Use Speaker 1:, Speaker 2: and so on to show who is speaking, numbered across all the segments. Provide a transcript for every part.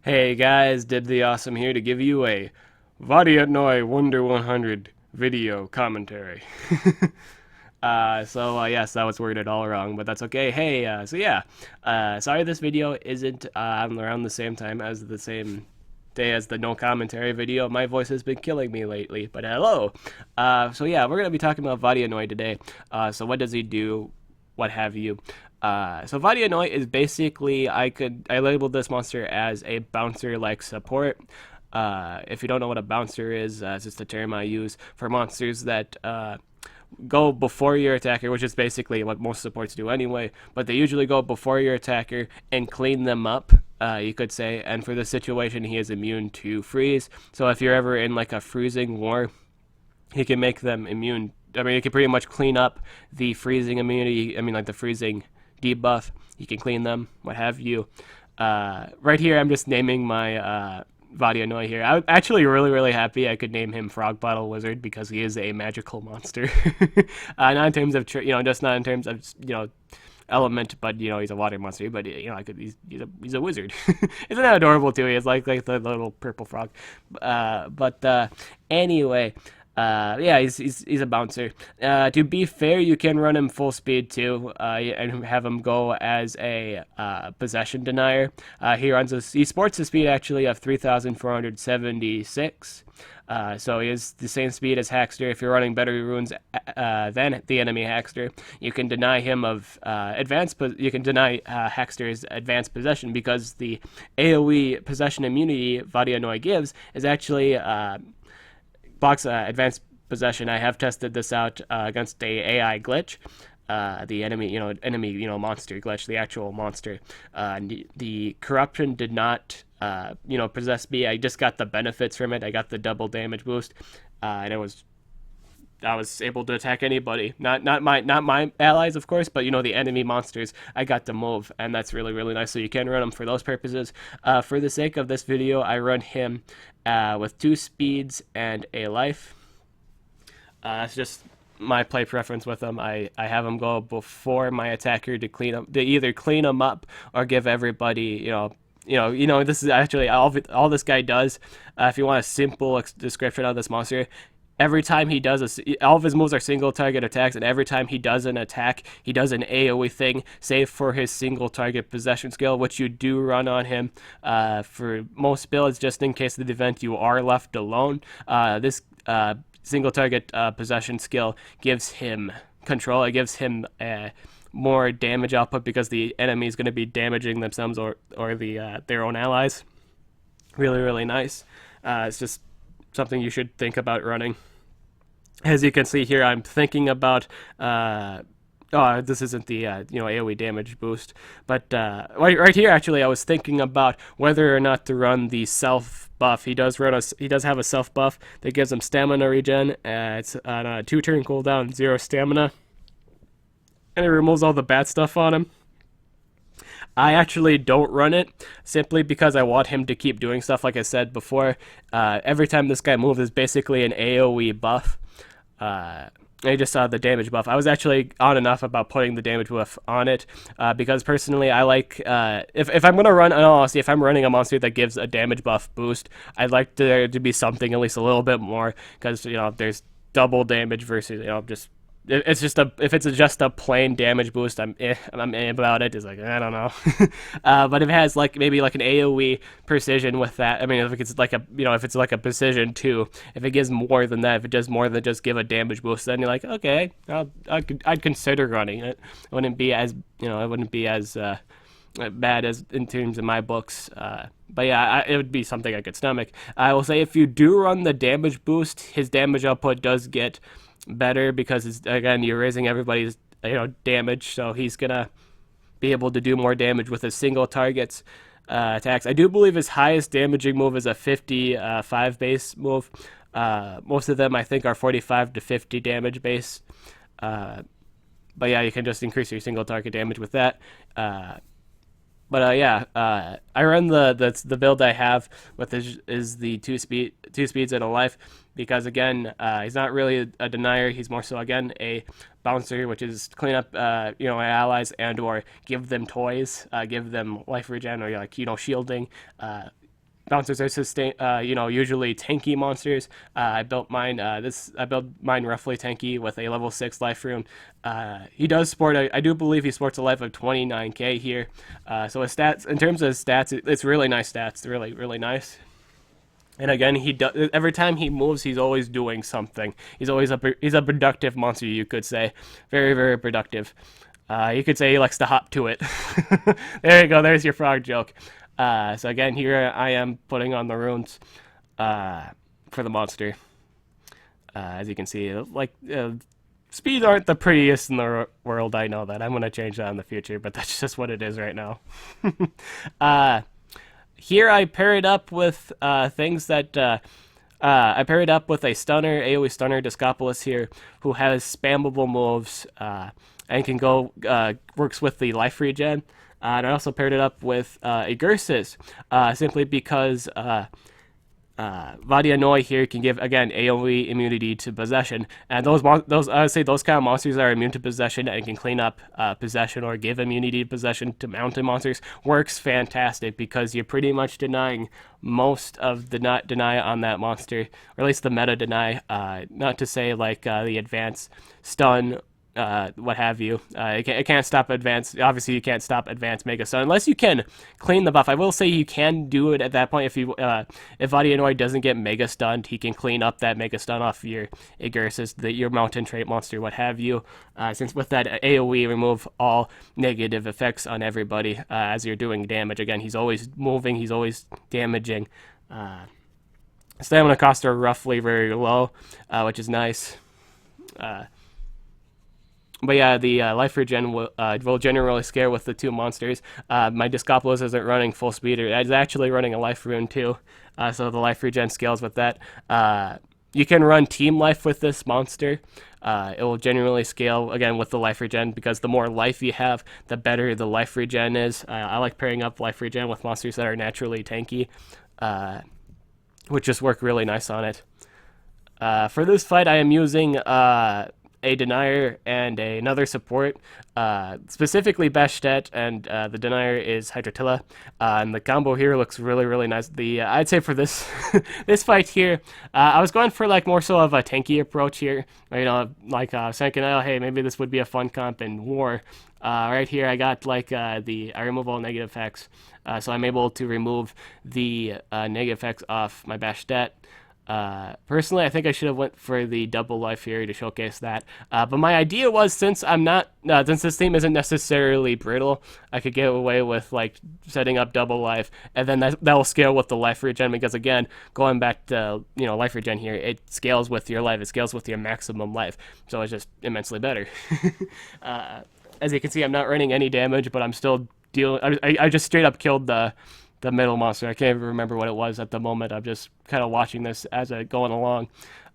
Speaker 1: Hey guys, Did the Awesome here to give you a Vodyanoy Wonder 100 video commentary. Yes, that was worded all wrong, but that's okay. Hey, sorry this video isn't around the same time as the same day as the no commentary video. My voice has been killing me lately, but hello. We're gonna be talking about Vodyanoy today. So what does he do? What have you? Vodyanoy is basically I labeled this monster as a bouncer like support. If you don't know what a bouncer is, it's just a term I use for monsters that go before your attacker, which is basically what most supports do anyway. But they usually go before your attacker and clean them up. You could say, and for this situation, he is immune to freeze. So if you're ever in like a freezing war, he can make them immune. I mean, he can pretty much clean up the freezing immunity. I mean, like the freezing debuff. He can clean them, what have you. Right here, I'm just naming my Vodyanoy here. I was actually really happy I could name him Frog Bottle Wizard because he is a magical monster. Not in terms of just not in terms of element, but he's a water monster. But he's a wizard. Isn't that adorable too? He's like the little purple frog. Anyway. He's a bouncer. To be fair, you can run him full speed too, and have him go as a possession denier. He sports a speed actually of 3,476. So he is the same speed as Hackster. If you're running better runes than the enemy Hackster, you can deny him of you can deny Hackster's advanced possession because the AoE possession immunity Vodyanoy gives is actually blocks advanced possession. I have tested this out against a AI glitch. The enemy monster glitch, the actual monster. The corruption did not, possess me. I just got the benefits from it. I got the double damage boost, and I was able to attack anybody. Not my allies, of course, but the enemy monsters. I got to move, and that's really nice. So you can run him for those purposes. For the sake of this video, I run him with 2 speeds and a life. That's just my play preference with him. I have him go before my attacker to either clean him up or give everybody this is actually all this guy does. If you want a simple description of this monster, every time he does all of his moves are single target attacks, and every time he does an attack, he does an AoE thing, save for his single target possession skill, which you do run on him for most builds, just in case of the event you are left alone. This single target possession skill gives him control. It gives him more damage output because the enemy is going to be damaging themselves or their own allies. Really nice. It's just something you should think about running. As you can see here, I'm thinking about this isn't the AoE damage boost, but right here actually I was thinking about whether or not to run the self buff. He does have a self buff that gives him stamina regen. It's on a 2-turn cooldown, 0 stamina, and it removes all the bad stuff on him. I actually don't run it simply because I want him to keep doing stuff. Like I said before, every time this guy moves is basically an AoE buff. I just saw the damage buff. I was actually on enough about putting the damage buff on it because personally I like, if I'm going to run, in all honesty, if I'm running a monster that gives a damage buff boost, I'd like there to be something at least a little bit more because, there's double damage versus, just if it's just a plain damage boost, I'm about it. It's like I don't know, but if it has maybe an AOE precision with that, I mean if it's like a precision too, if it gives more than that, if it does more than just give a damage boost, then you're like okay, I'd consider running it. It wouldn't be as bad as in terms of my books. But yeah, it would be something I could stomach. I will say if you do run the damage boost, his damage output does get better because again you're raising everybody's damage, so he's gonna be able to do more damage with his single targets attacks. I do believe his highest damaging move is a 55 base move. Most of them I think are 45 to 50 damage base, but yeah, you can just increase your single target damage with that. I run the build I have with is the two speeds and a life because again he's not really a denier. He's more so again a bouncer, which is clean up my allies and or give them toys, give them life regen or shielding. monsters are usually tanky monsters. I built mine. I built mine roughly tanky with a level 6 life rune. He does sport. I do believe he sports a life of 29k here. So his stats, in terms of his stats, it's really nice stats. Really, really nice. And again, every time he moves, he's always doing something. He's a productive monster, you could say, very, very productive. You could say he likes to hop to it. There you go. There's your frog joke. So again, here I am putting on the runes for the monster. As you can see, speeds aren't the prettiest in the world. I know that. I'm gonna change that in the future, but that's just what it is right now. Here I pair it up with things that I pair it up with a stunner, AoE stunner, Discopolis here, who has spammable moves and can go works with the life regen. And I also paired it up with a Gersis, simply because Vodyanoy here can give, again, AoE immunity to possession, and those I would say those kind of monsters that are immune to possession and can clean up possession or give immunity to possession to mountain monsters works fantastic, because you're pretty much denying most of the not deny on that monster, or at least the meta deny. Not to say like the advanced stun, what have you. It can't stop advance. Obviously, you can't stop advanced Mega Stun unless you can clean the buff. I will say you can do it at that point if Vodyanoy doesn't get Mega Stunned, he can clean up that Mega Stun off your Igursus, your Mountain Trait monster, what have you. Since with that AoE, remove all negative effects on everybody as you're doing damage. Again, he's always moving, he's always damaging. Stamina costs are roughly very low, which is nice. But yeah, the life regen will generally scale with the two monsters. My Discopolis isn't running full speed. It's actually running a life rune too, so the life regen scales with that. You can run team life with this monster. It will generally scale, again, with the life regen, because the more life you have, the better the life regen is. I like pairing up life regen with monsters that are naturally tanky, which just work really nice on it. For this fight, I am using a denier and another support, specifically Bastet, and the denier is Hydratilla, and the combo here looks really, really nice. I'd say for this this fight here, I was going for like more so of a tanky approach here, like thinking, oh hey, maybe this would be a fun comp in war. Right here I got like I remove all negative effects, so I'm able to remove the negative effects off my Bastet. Personally, I think I should have went for the double life here to showcase that. But my idea was, since this team isn't necessarily brittle, I could get away with like setting up double life, and then that will scale with the life regen, because again, going back to life regen here, it scales with your life, it scales with your maximum life, so it's just immensely better. As you can see, I'm not running any damage, but I'm still dealing. I just straight up killed the middle monster. I can't even remember what it was at the moment. I'm just kind of watching this as it's going along.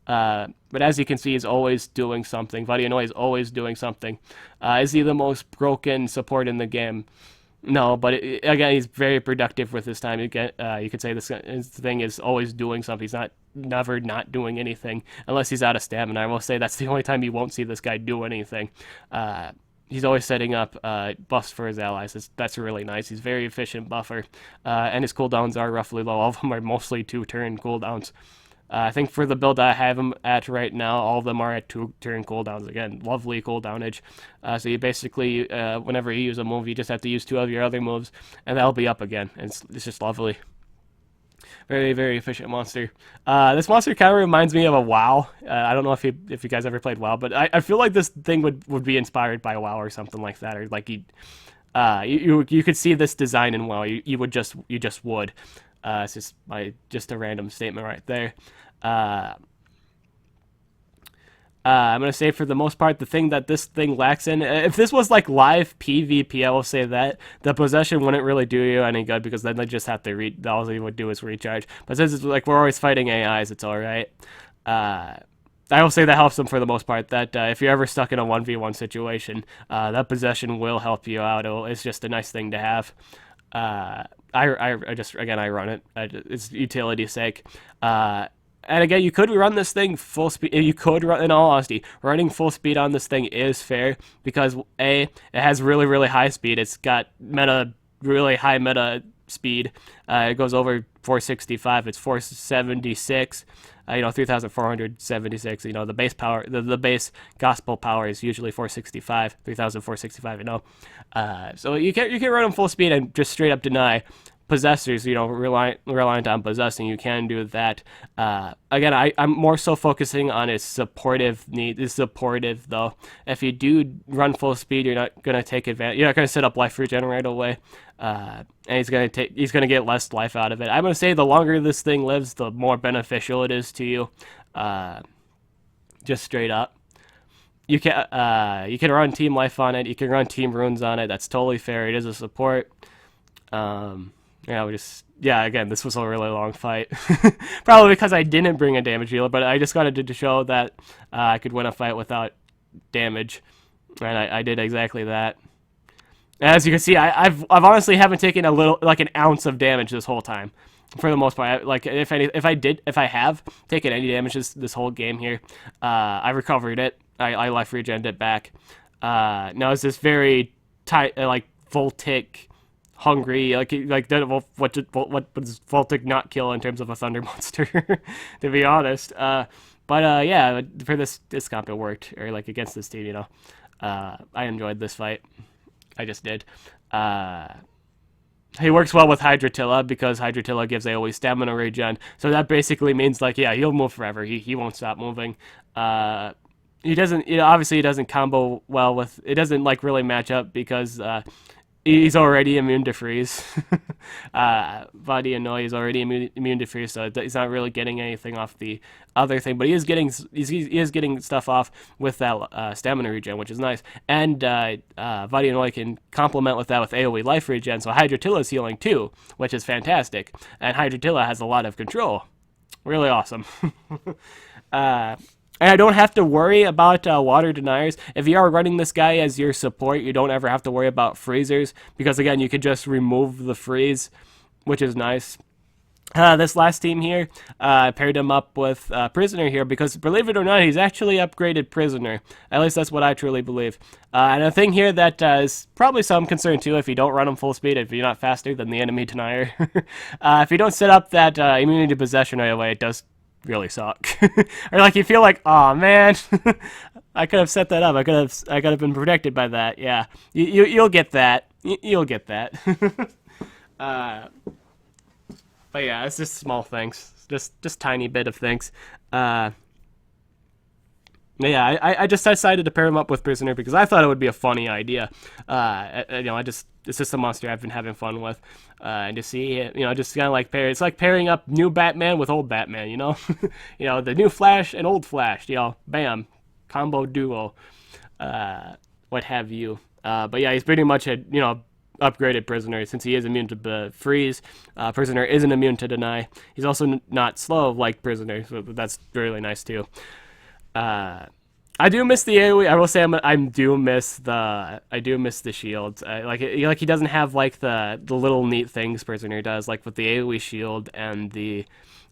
Speaker 1: But as you can see, he's always doing something. Vodyanoy is always doing something. Is he the most broken support in the game? No, but again, he's very productive with his time. You could say this thing is always doing something. He's never not doing anything, unless he's out of stamina. I will say that's the only time you won't see this guy do anything. He's always setting up buffs for his allies. That's really nice. He's a very efficient buffer, and his cooldowns are roughly low. All of them are mostly 2-turn cooldowns. I think for the build I have him at right now, all of them are at 2-turn cooldowns. Again, lovely cooldownage. So you basically, whenever you use a move, you just have to use 2 of your other moves, and that'll be up again. And it's just lovely. Very, very efficient monster. This monster kind of reminds me of a WoW. I don't know if you guys ever played WoW, but I feel like this thing would be inspired by WoW or something like that, or like you could see this design in WoW. You just would. It's just a random statement right there. I'm going to say, for the most part, the thing that this thing lacks in, if this was like live PvP, I will say that the possession wouldn't really do you any good, because then they just have to all they would do is recharge. But since it's like we're always fighting AIs, it's alright. I will say that helps them for the most part, that if you're ever stuck in a 1v1 situation, that possession will help you out. It's just a nice thing to have. I just, again, I run it. It's utility's sake. And again, you could run this thing full speed. You could run, in all honesty, running full speed on this thing is fair, because it has really, really high speed. It's got really high meta speed. It goes over 465. It's 476. 3,476. The base power, the base gospel power is usually 465, 3,465. So you can run them full speed and just straight up deny possessors, reliant on possessing. You can do that. Again, I'm more so focusing on his supportive need. Is supportive though. If you do run full speed, you're not gonna take advantage. You're not gonna set up life regen right away. And he's gonna get less life out of it. I'm gonna say the longer this thing lives, the more beneficial it is to you. Just straight up. You can run team life on it. You can run team runes on it. That's totally fair. It is a support. Again, this was a really long fight. Probably because I didn't bring a damage healer, but I just wanted to show that I could win a fight without damage, and I did exactly that. As you can see, I've honestly haven't taken an ounce of damage this whole time, for the most part. If I have taken any damage this whole game here, I recovered it. I life regened it back. Now it's this very tight, Voltic hungry, what does Voltic not kill in terms of a thunder monster, to be honest. Yeah, for this comp it worked, or against this team, I enjoyed this fight. I just did. He works well with Hydratilla because Hydratilla gives AoE stamina regen, so that basically means he'll move forever. He won't stop moving. He doesn't, obviously he doesn't combo well with, it doesn't really match up because he's already immune to freeze. Vodyanoy is already immune to freeze, so he's not really getting anything off the other thing. But he is getting stuff off with that stamina regen, which is nice. And Vodyanoy can complement with that with AoE life regen. So Hydratilla is healing too, which is fantastic. And Hydratilla has a lot of control. Really awesome. And I don't have to worry about water deniers. If you are running this guy as your support, you don't ever have to worry about freezers, because again, you could just remove the freeze, which is nice. This last team here, I paired him up with Prisoner here because, believe it or not, he's actually upgraded Prisoner. At least that's what I truly believe. And a thing here that is probably some concern too, if you don't run him full speed, if you're not faster than the enemy denier. If you don't set up that immunity to possession right away, it does really suck. Or you feel oh man, I could have set that up. I could have been protected by that. Yeah, you'll get that. You'll get that. But yeah, it's just small things, just tiny bit of things. Yeah, I just decided to pair him up with Prisoner because I thought it would be a funny idea. It's just a monster I've been having fun with. And to see it, just kind of pair. It's like pairing up new Batman with old Batman, the new Flash and old Flash, bam, combo duo, what have you. But yeah, he's pretty much a, upgraded Prisoner since he is immune to freeze. Prisoner isn't immune to deny. He's also not slow like Prisoner, so that's really nice too. I do miss the AoE. I will say I do miss the shield. He doesn't have the little neat things Prisoner does, with the AoE shield and the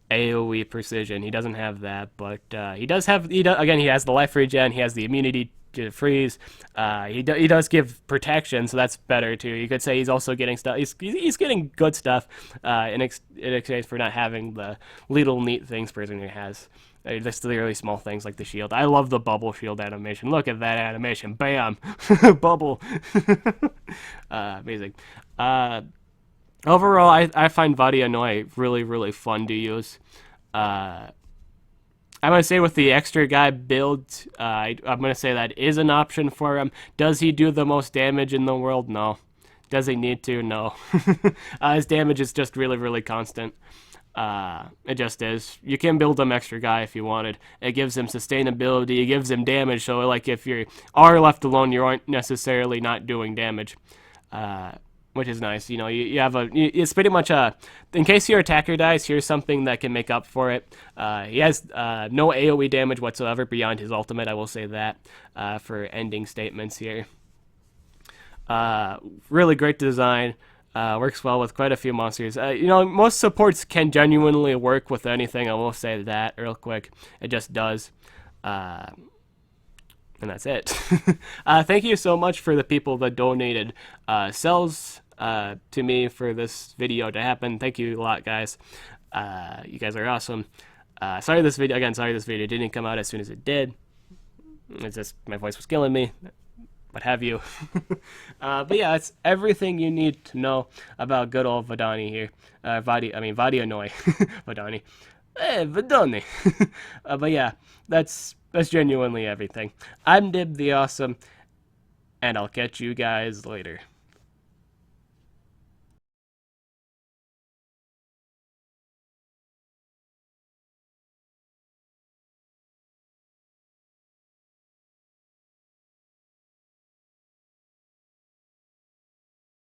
Speaker 1: AoE precision. He doesn't have that, but he does again. He has the life regen. He has the immunity to freeze. He does give protection, so that's better too. You could say he's also getting stuff. He's getting good stuff in exchange for not having the little neat things Prisoner has. Just the really small things like the shield. I love the bubble shield animation. Look at that animation. Bam! Bubble. Amazing. Overall, I find Vodyanoy really, really fun to use. I'm going to say with the extra guy build, I'm going to say that is an option for him. Does he do the most damage in the world? No. Does he need to? No. His damage is just really, really constant. It just is. You can build him extra guy if you wanted. It gives him sustainability. It gives him damage. So if you are left alone, you aren't necessarily not doing damage, which is nice. You have it's pretty much in case your attacker dies, here's something that can make up for it. He has no AoE damage whatsoever beyond his ultimate. I will say that for ending statements here. Really great design. Works well with quite a few monsters. Most supports can genuinely work with anything. I will say that real quick. It just does. And that's it. Thank you so much for the people that donated cells to me for this video to happen. Thank you a lot, guys. You guys are awesome. Sorry this video didn't come out as soon as it did. It's just my voice was killing me, what have you. But yeah, that's everything you need to know about good old Vodyanoy here. Vodyanoy. Vodyanoy. Vodyanoy. But yeah, that's genuinely everything. I'm Dib the Awesome, and I'll catch you guys later.